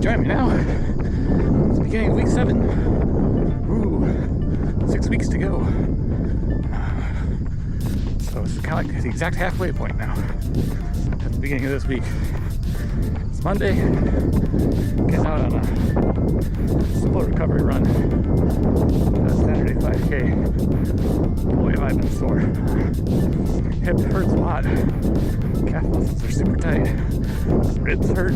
Join me now. It's the beginning of week 7. Ooh, 6 weeks to go. So it's kind of like the exact halfway point now. At the beginning of this week. It's Monday. Getting out on a simple recovery run. Saturday 5K. Boy, have I been sore. Hip hurts a lot. Calf muscles are super tight. Ribs hurt.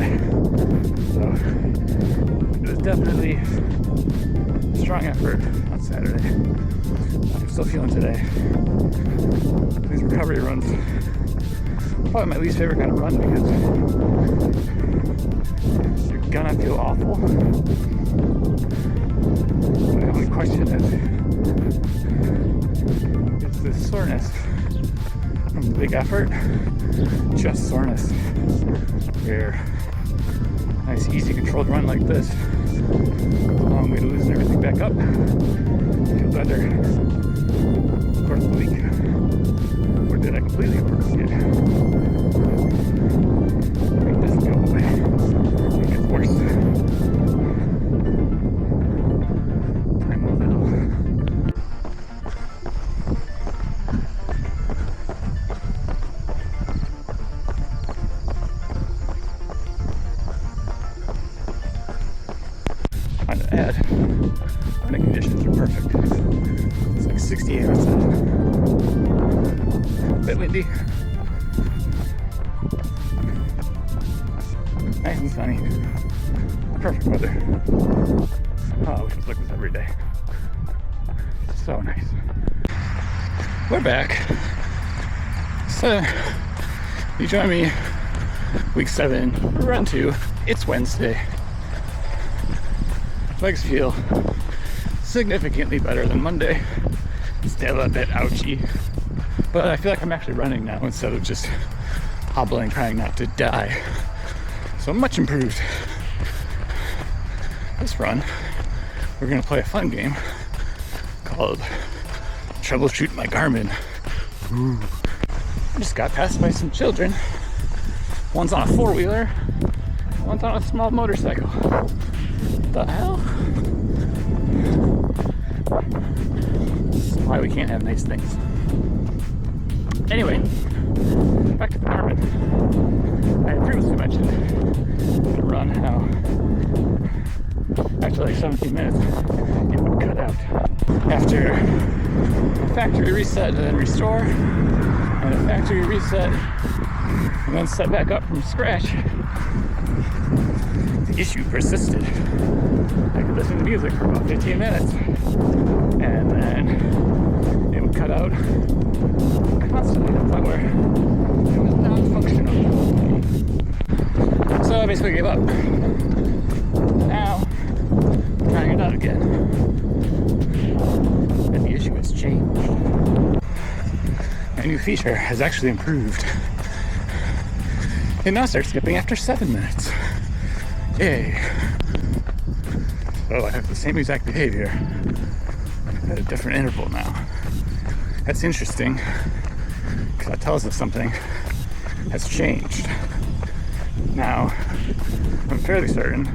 So it was definitely a strong effort on Saturday. I'm still feeling today. These recovery runs, probably my least favorite kind of run because you're gonna feel awful. But the only question is this soreness from the big effort just soreness? Where a nice, easy, controlled run like this, it's a long way to loosen everything back up, feel better. Of course, the week, or did I completely overcook it? It doesn't go away. It gets worse. Time will tell. On an ad, running conditions are perfect. It's like 68 outside. A bit windy. Nice and sunny. Perfect weather. Oh, I wish it was like this every day. So nice. We're back. So, you join me week 7, run 2. It's Wednesday. Legs feel significantly better than Monday. Still a bit ouchy, but I feel like I'm actually running now instead of just hobbling, trying not to die. So much improved. This run, we're gonna play a fun game called Troubleshoot My Garmin. Ooh. I just got passed by some children. One's on a 4-wheeler, one's on a small motorcycle. What the hell? This is why we can't have nice things. Anyway, back to the Garmin. I had previously mentioned the run how after like 17 minutes it would cut out. After a factory reset and then restore, and a factory reset and then set back up from scratch, the issue persisted. I could listen to music for about 15 minutes and then it would cut out constantly to the point where it was non-functional. So I basically gave up. Now I'm trying it out again. And the issue has changed. My new feature has actually improved. It now starts skipping after 7 minutes. Yay. So I have the same exact behavior at a different interval now. That's interesting because that tells us something has changed. Now, I'm fairly certain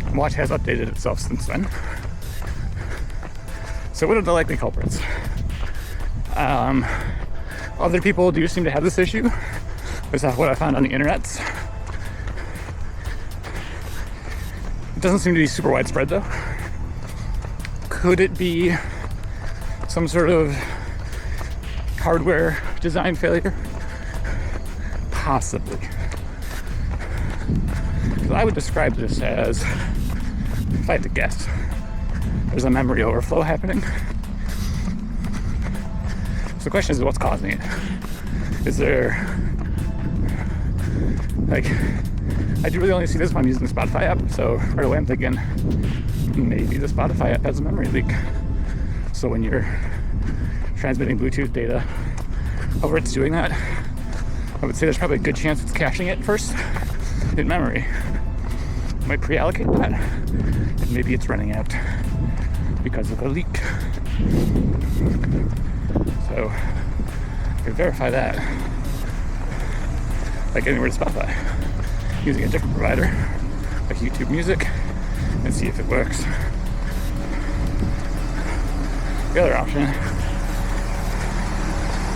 the watch has updated itself since then. So what are the likely culprits? Other people do seem to have this issue. Is that what I found on the internet? It doesn't seem to be super widespread though. Could it be some sort of hardware design failure? Possibly. So I would describe this as, if I had to guess, there's a memory overflow happening. So the question is, what's causing it? Is there, like, I do really only see this when I'm using the Spotify app, so right away I'm thinking maybe the Spotify app has a memory leak. So when you're transmitting Bluetooth data over it's doing that, I would say there's probably a good chance it's caching it first in memory. I might pre-allocate that, and maybe it's running out because of a leak. So I can verify that by getting rid of Spotify, using a different provider, like YouTube Music and see if it works. The other option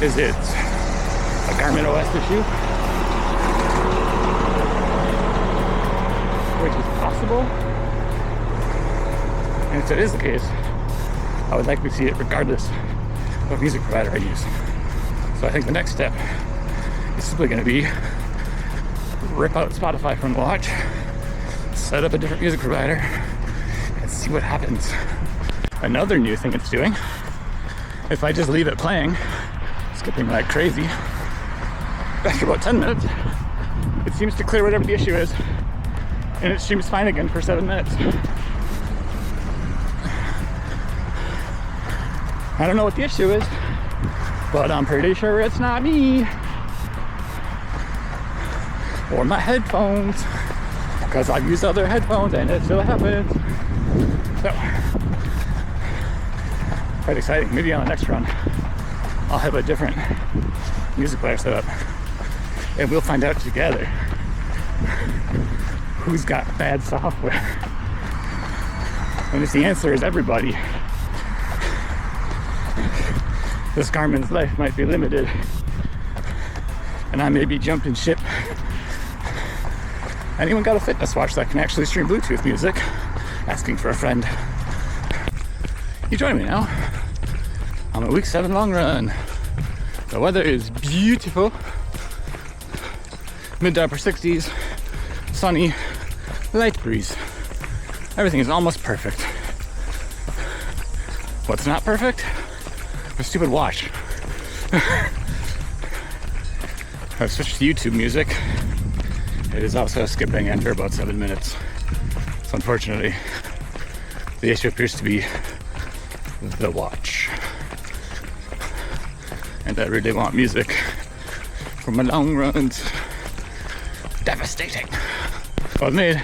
is it's a Garmin OS issue, which is possible. And if it is the case, I would likely see it regardless of what music provider I use. So I think the next step is simply going to be rip out Spotify from the watch, set up a different music provider, and see what happens. Another new thing it's doing, if I just leave it playing, skipping like crazy, after about 10 minutes, it seems to clear whatever the issue is, and it streams fine again for 7 minutes. I don't know what the issue is, but I'm pretty sure it's not me or my headphones, because I've used other headphones and it still happens. So, quite exciting. Maybe on the next run, I'll have a different music player set up, and we'll find out together who's got bad software. And if the answer is everybody, this Garmin's life might be limited, and I may be jumping ship. Anyone got a fitness watch that can actually stream Bluetooth music? Asking for a friend. You join me now on a week 7 long run. The weather is beautiful. Mid to upper 60s, sunny, light breeze. Everything is almost perfect. What's not perfect? The stupid watch. I've switched to YouTube Music. It is also skipping after about 7 minutes. So unfortunately, the issue appears to be the watch. And I really want music for my long runs. Devastating. So I've made a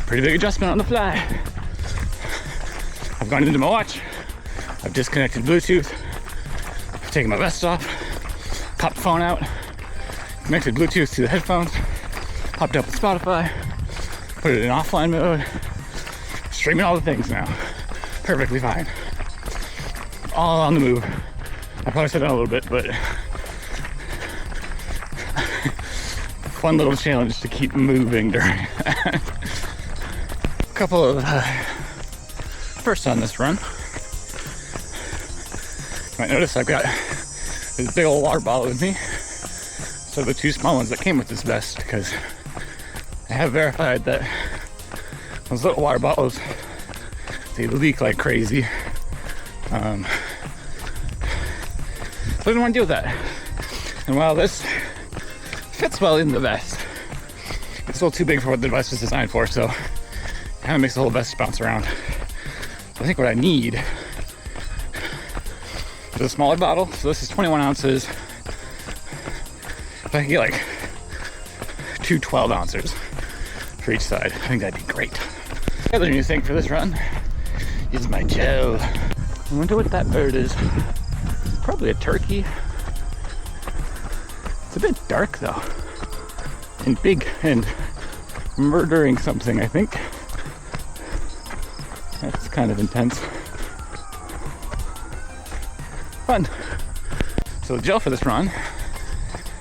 pretty big adjustment on the fly. I've gone into my watch. I've disconnected Bluetooth. I've taken my vest off. Popped the phone out. Connected Bluetooth to the headphones. Popped up with Spotify, put it in offline mode, streaming all the things now. Perfectly fine. All on the move. I probably said that a little bit, but fun little challenge to keep moving during that. A couple of firsts on this run. You might notice I've got this big old water bottle with me. So the 2 small ones that came with this vest, because I have verified that those little water bottles, they leak like crazy. So I didn't want to deal with that. And while this fits well in the vest, it's a little too big for what the vest is designed for, so it kind of makes the whole vest bounce around. So I think what I need is a smaller bottle. So this is 21 ounces. If I could get like 2 12 ounces for each side, I think that'd be great. The other new thing for this run is my gel. I wonder what that bird is. Probably a turkey. It's a bit dark though, and big, and murdering something, I think. That's kind of intense. Fun. So the gel for this run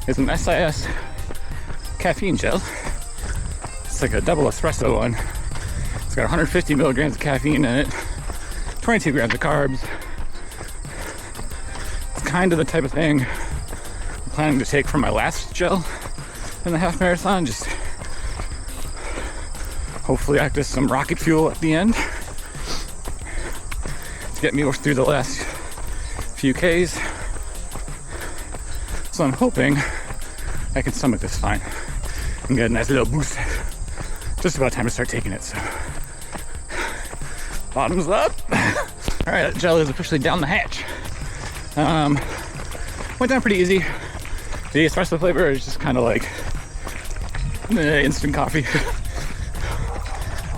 is an SIS caffeine gel. It's like a double espresso one. It's got 150 milligrams of caffeine in it, 22 grams of carbs. It's kind of the type of thing I'm planning to take from my last gel in the half marathon. Just hopefully act as some rocket fuel at the end to get me through the last few Ks. So I'm hoping I can stomach this fine and get a nice little boost. Just about time to start taking it, so bottoms up. All right, that gel is officially down the hatch. Went down pretty easy. The espresso flavor is just kind of like instant coffee.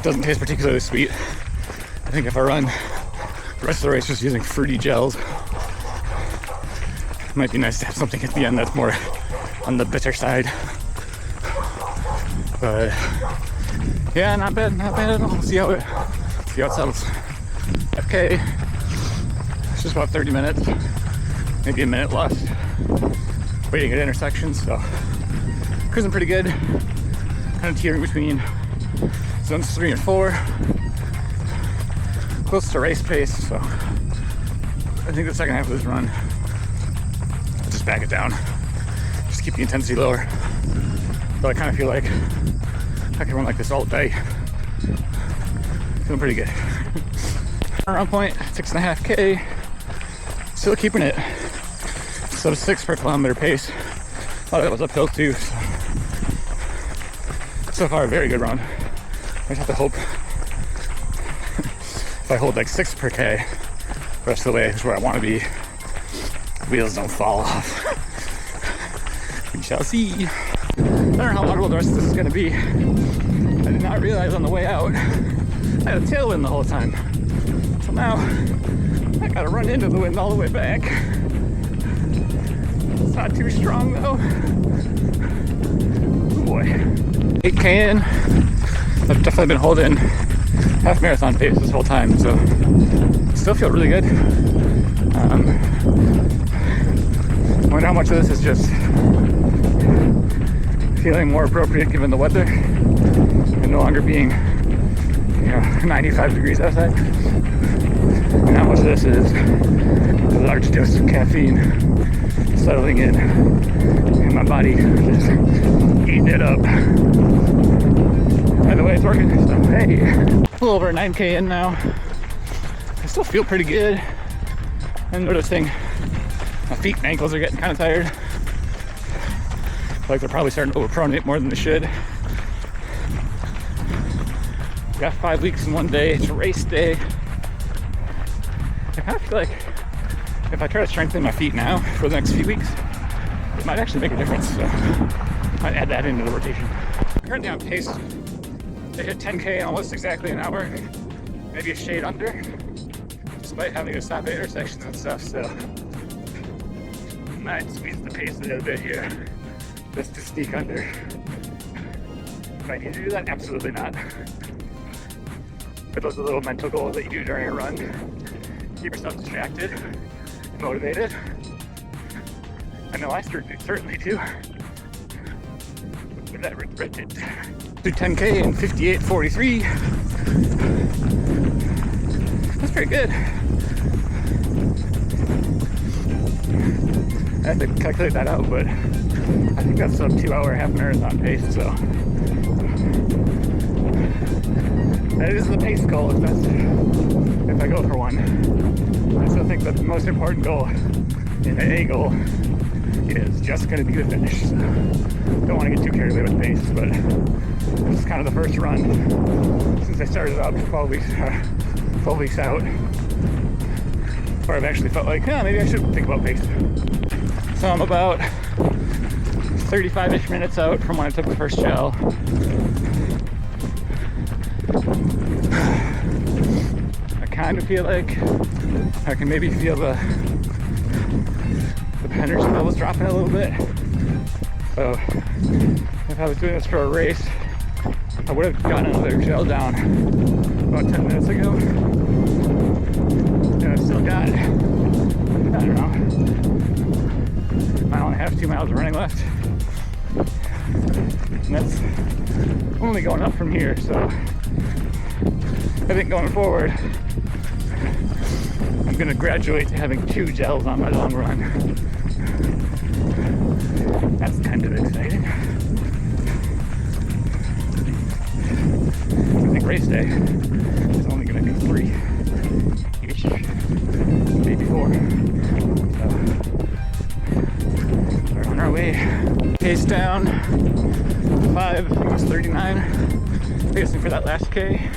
Doesn't taste particularly sweet. I think if I run the rest of the race just using fruity gels, it might be nice to have something at the end that's more on the bitter side. But Yeah, not bad at all. See how it settles. Okay, it's just about 30 minutes, maybe a minute left. Waiting at intersections, so cruising pretty good. Kind of teetering between zones 3 and 4. Close to race pace, so I think the second half of this run, I'll just back it down. Just keep the intensity lower. But I kind of feel like I can run like this all day. Feeling pretty good. Around point, 6.5K. Still keeping it sub 6 per kilometer pace. A lot of that was uphill too. So far, a very good run. I just have to hope if I hold like 6 per K the rest of the way is where I want to be, wheels don't fall off. We shall see. I don't know how long the rest of this is going to be. I did not realize on the way out I had a tailwind the whole time. So now I gotta run into the wind all the way back. It's not too strong though. Oh boy. 8K in. I've definitely been holding half marathon pace this whole time, so still feel really good. I wonder how much of this is just feeling more appropriate given the weather and no longer being, 95 degrees outside. And how much of this is a large dose of caffeine settling in and my body just eating it up. By the way, it's working, so hey. A little over 9K in now. I still feel pretty good. I'm noticing my feet and ankles are getting kind of tired. I feel like they're probably starting to overpronate more than they should. We got 5 weeks in one day. It's a race day. I kind of feel like if I try to strengthen my feet now for the next few weeks, it might actually make a difference. So I might add that into the rotation. Currently on pace to hit 10K in almost exactly an hour, maybe a shade under, despite having to stop at intersections and stuff. So I might squeeze the pace a little bit here just to sneak under. Do I need to do that? Absolutely not. But those are little mental goals that you do during a run. Keep yourself distracted, motivated. I know I certainly do. But I regret it. Do 10K in 58:43. That's pretty good. I have to calculate that out, but I think that's sub 2 hour half marathon pace, so that is the pace goal if I go for one. I still think that the most important goal in the A goal is just going to be the finish. So don't want to get too carried away with pace, but this is kind of the first run since I started up 12 weeks out where I've actually felt like, maybe I should think about pace. So I'm about 35-ish minutes out from when I took the first gel. I kind of feel like I can maybe feel the energy levels dropping a little bit. So if I was doing this for a race, I would have gotten another gel down about 10 minutes ago. And I've still got, I don't know, mile and a half, 2 miles of running left. And that's only going up from here, so I think going forward, I'm going to graduate to having 2 gels on my long run. That's kind of exciting. I think race day is only going to be 3-ish, maybe 4. So we're on our way. Pace down, 5, almost 39. Pacing for that last K.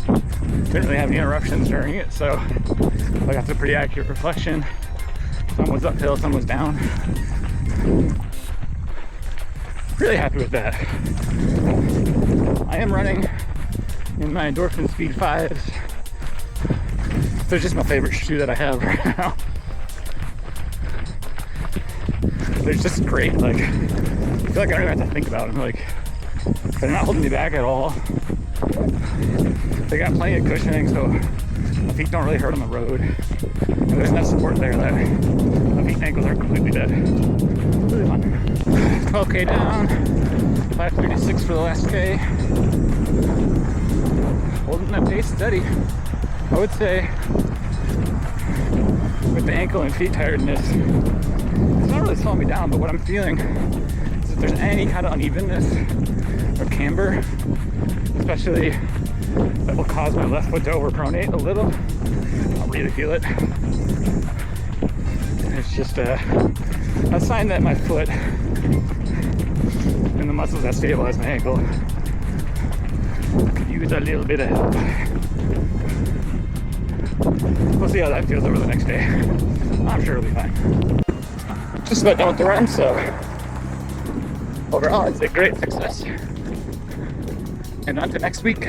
Didn't really have any interruptions during it, so I got the pretty accurate reflection. Some was uphill, some was down. Really happy with that. I am running in my endorphin speed 5s. They're just my favorite shoe that I have right now. They're just great. Like, I feel like I don't even have to think about them. Like, but they're not holding me back at all. They got plenty of cushioning, so my feet don't really hurt on the road. And there's enough support there that my feet and ankles are completely dead. Really fun. 12K down, 5:36 for the last K. Holding that pace steady. I would say with the ankle and feet tiredness, it's not really slowing me down, but what I'm feeling is if there's any kind of unevenness or camber, especially that will cause my left foot to overpronate a little, I'll really feel it. It's just a sign that my foot and the muscles that stabilize my ankle could use a little bit of help. We'll see how that feels over the next day. I'm sure it'll be fine. Just about done with the run, so overall it's a great success. And on to next week.